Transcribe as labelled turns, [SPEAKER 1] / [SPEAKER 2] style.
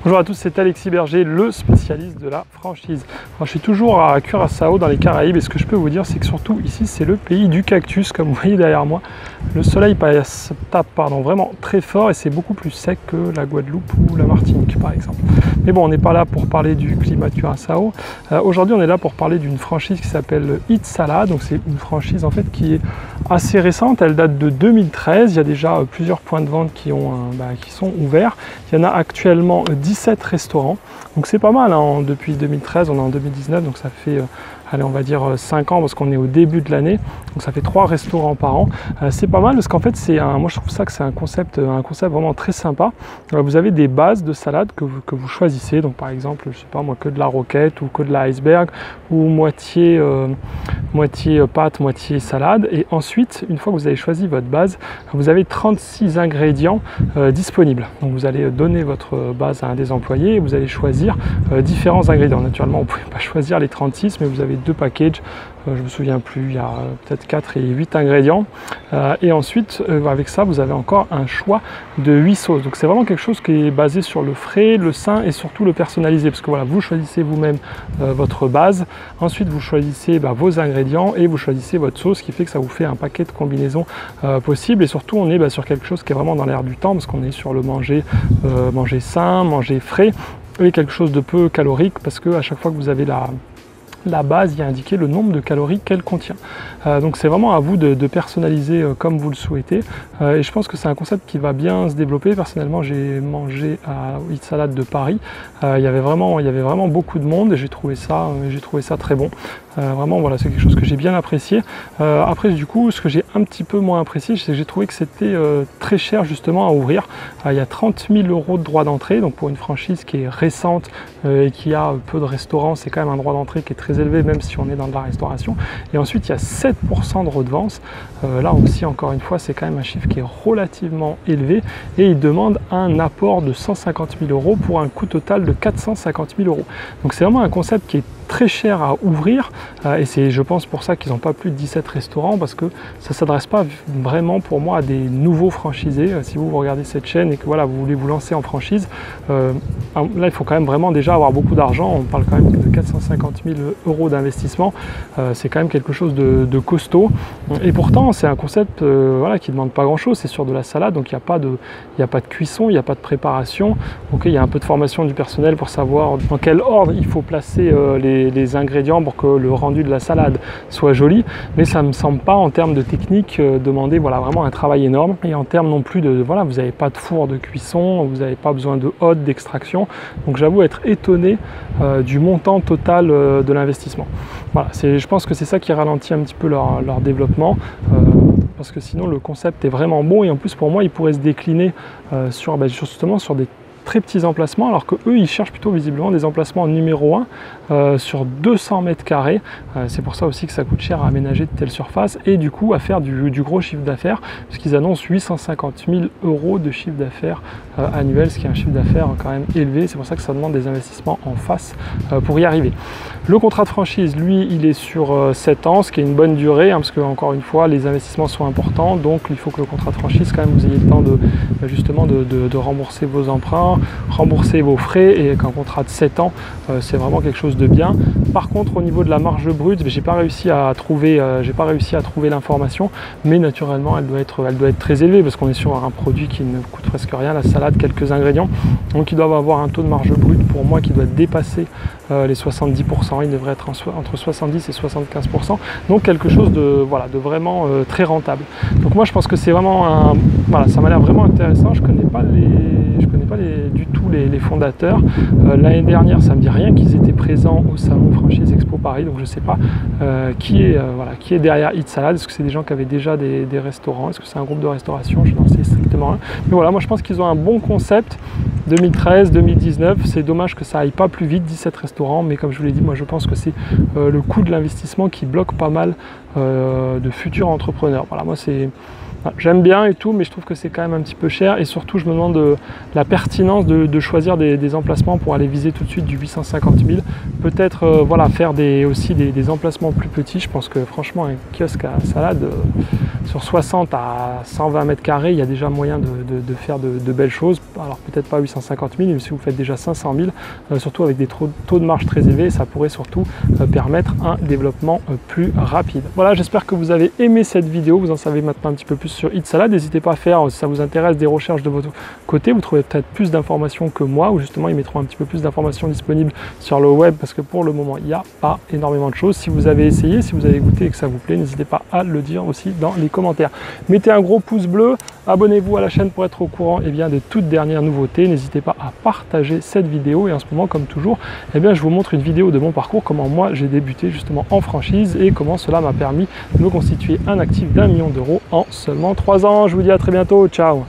[SPEAKER 1] Bonjour à tous, c'est Alexis Berger, le spécialiste de la franchise. Alors, je suis toujours à Curaçao dans les Caraïbes et ce que je peux vous dire, c'est que surtout ici, c'est le pays du cactus, comme vous voyez derrière moi. Le soleil tape vraiment très fort et c'est beaucoup plus sec que la Guadeloupe ou la Martinique par exemple. Mais bon, on n'est pas là pour parler du climat de Curaçao. Aujourd'hui, on est là pour parler d'une franchise qui s'appelle Eat Salad. Donc c'est une franchise en fait qui est assez récente, elle date de 2013. Il y a déjà plusieurs points de vente qui sont ouverts. Il y en a actuellement 17 restaurants, donc c'est pas mal hein. Depuis 2013, on est en 2019, donc ça fait allez, on va dire 5 ans parce qu'on est au début de l'année, donc ça fait 3 restaurants par an. C'est pas mal parce qu'en fait moi je trouve ça que c'est un concept vraiment très sympa. Vous avez des bases de salade que vous choisissez, donc par exemple je sais pas moi, que de la roquette ou que de l'iceberg ou moitié pâte, moitié salade, et ensuite une fois que vous avez choisi votre base, vous avez 36 ingrédients disponibles. Donc vous allez donner votre base à un des employés et vous allez choisir différents ingrédients. Naturellement vous ne pouvez pas choisir les 36, mais vous avez 2 packages, je ne me souviens plus, il y a peut-être 4 et 8 ingrédients, et ensuite avec ça vous avez encore un choix de 8 sauces. Donc c'est vraiment quelque chose qui est basé sur le frais, le sain et surtout le personnalisé, parce que voilà, vous choisissez vous-même votre base, ensuite vous choisissez vos ingrédients et vous choisissez votre sauce, ce qui fait que ça vous fait un paquet de combinaisons possibles, et surtout on est sur quelque chose qui est vraiment dans l'air du temps, parce qu'on est sur le manger sain, manger frais, et quelque chose de peu calorique, parce que à chaque fois que vous avez la base, il y a indiqué le nombre de calories qu'elle contient. Donc c'est vraiment à vous de personnaliser comme vous le souhaitez. Et je pense que c'est un concept qui va bien se développer. Personnellement, j'ai mangé à Eat Salad de Paris. Il y avait vraiment beaucoup de monde et j'ai trouvé ça très bon. Vraiment, voilà, c'est quelque chose que j'ai bien apprécié. Après, du coup, ce que j'ai un petit peu moins apprécié, c'est que j'ai trouvé que c'était très cher justement à ouvrir. Il y a 30 000 € de droit d'entrée, donc pour une franchise qui est récente et qui a peu de restaurants, c'est quand même un droit d'entrée qui est très élevé, même si on est dans de la restauration. Et ensuite, il y a 7% de redevance. Là aussi, encore une fois, c'est quand même un chiffre qui est relativement élevé et il demande un apport de 150 000 € pour un coût total de 450 000 €. Donc c'est vraiment un concept qui est très cher à ouvrir et c'est, je pense, pour ça qu'ils n'ont pas plus de 17 restaurants, parce que ça ne s'adresse pas vraiment pour moi à des nouveaux franchisés. Si vous regardez cette chaîne et que voilà, vous voulez vous lancer en franchise, là il faut quand même vraiment déjà avoir beaucoup d'argent. On parle quand même de 450 000 € d'investissement, c'est quand même quelque chose de costaud, et pourtant c'est un concept voilà, qui ne demande pas grand chose. C'est sur de la salade, donc il n'y a pas de cuisson, il n'y a pas de préparation. Donc il y a un peu de formation du personnel pour savoir dans quel ordre il faut placer les ingrédients pour que le rendu de la salade soit joli, mais ça ne me semble pas en termes de technique demander voilà, vraiment un travail énorme, et en termes non plus de voilà, vous n'avez pas de four de cuisson, vous n'avez pas besoin de hotte d'extraction. Donc j'avoue être étonné du montant total de l'investissement. Voilà, je pense que c'est ça qui ralentit un petit peu leur développement, parce que sinon le concept est vraiment bon, et en plus pour moi il pourrait se décliner justement sur des très petits emplacements, alors que eux ils cherchent plutôt visiblement des emplacements numéro 1 sur 200 mètres carrés. C'est pour ça aussi que ça coûte cher à aménager de telles surfaces, et du coup à faire du gros chiffre d'affaires, puisqu'ils annoncent 850 000 € de chiffre d'affaires annuel, ce qui est un chiffre d'affaires quand même élevé. C'est pour ça que ça demande des investissements en face pour y arriver. Le contrat de franchise, lui, il est sur 7 ans, ce qui est une bonne durée, parce que encore une fois les investissements sont importants, donc il faut que le contrat de franchise quand même vous ayez le temps justement de rembourser vos emprunts, rembourser vos frais, et qu'un contrat de 7 ans c'est vraiment quelque chose de bien. Par contre, au niveau de la marge brute, j'ai pas réussi à trouver l'information, mais naturellement elle doit être très élevée, parce qu'on est sur un produit qui ne coûte presque rien, la salade, quelques ingrédients, donc ils doivent avoir un taux de marge brute pour moi qui doit dépasser les 70%. Il devrait être entre 70 et 75%, donc quelque chose de vraiment très rentable. Donc moi je pense que c'est vraiment ça m'a l'air vraiment intéressant. Je connais pas du tout les fondateurs. L'année dernière, ça me dit rien qu'ils étaient présents au salon Franchise Expo Paris, donc je ne sais pas qui est derrière Eat Salad. Est-ce que c'est des gens qui avaient déjà des restaurants? Est-ce que c'est un groupe de restauration? Je n'en sais strictement rien. Mais voilà, moi je pense qu'ils ont un bon concept. 2013, 2019, c'est dommage que ça aille pas plus vite, 17 restaurants, mais comme je vous l'ai dit, moi je pense que c'est le coût de l'investissement qui bloque pas mal de futurs entrepreneurs. Voilà, moi c'est J'aime bien et tout, mais je trouve que c'est quand même un petit peu cher et surtout je me demande la pertinence de choisir des emplacements pour aller viser tout de suite du 850 000. Peut-être voilà, faire aussi des emplacements plus petits. Je pense que franchement un kiosque à salade sur 60 à 120 mètres carrés, il y a déjà moyen de faire de belles choses. Alors peut-être pas 850 000, mais si vous faites déjà 500 000, surtout avec des taux de marge très élevés, ça pourrait surtout permettre un développement plus rapide. Voilà, j'espère que vous avez aimé cette vidéo, vous en savez maintenant un petit peu plus sur Eat Salad. N'hésitez pas à faire, si ça vous intéresse, des recherches de votre côté. Vous trouvez peut-être plus d'informations que moi, ou justement ils mettront un petit peu plus d'informations disponibles sur le web, parce que pour le moment il n'y a pas énormément de choses. Si vous avez essayé, si vous avez goûté et que ça vous plaît, n'hésitez pas à le dire aussi dans les commentaires. Mettez un gros pouce bleu, abonnez-vous à la chaîne pour être au courant des toutes dernières nouveautés. N'hésitez pas à partager cette vidéo, et en ce moment comme toujours je vous montre une vidéo de mon parcours, comment moi j'ai débuté justement en franchise et comment cela m'a permis de me constituer un actif d'1 million d'euros en seulement 3 ans. Je vous dis à très bientôt, ciao.